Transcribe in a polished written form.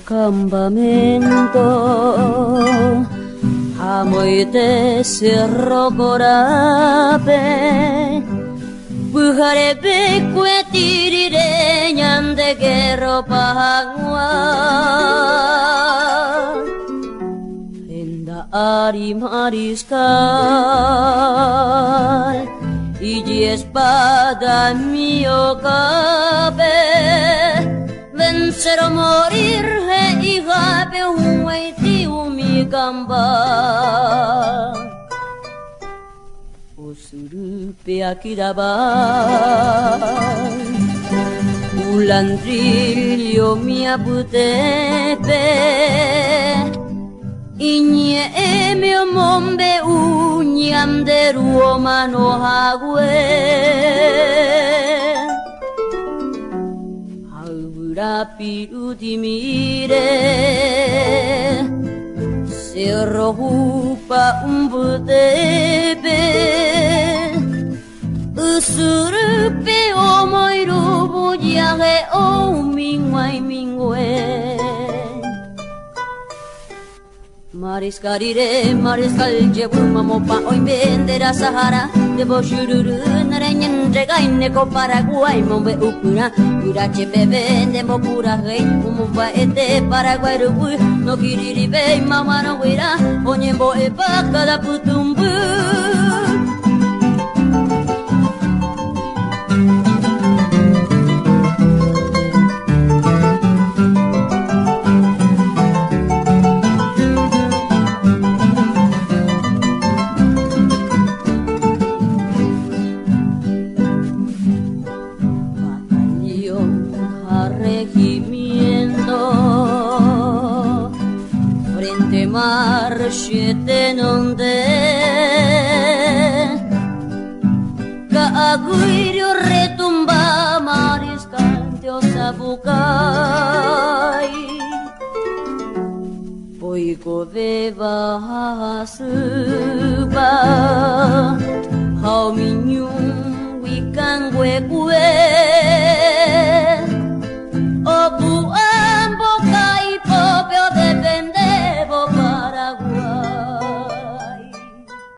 campamento, amoy de cerro corape, bujare becue tirire ñande guerro pagua, enda ari mariscal, y espada mío cabe, vencer o morir, y gabe un waiti mi gamba. Usurupe akiraban, ulandrillo mi abutepe, iñe emio mombe uñam de ruomano hague. Rapi udimire cerro hupa umbutebe usurupe omoiru bujiage o mingwai mingwe mariscal llevo mamopa hoy vendera Sahara debo shururu nareñen regaine ko Paraguay mombe ukura urache bebe demo pura rei umumba ete Paraguay rubu no kiriri be mama no wira onyembo e baka da putumbu marchete nonde Kaaguirio retumba mariscal diosa bukai Poiko beba hasuba Hau minyung wikang kue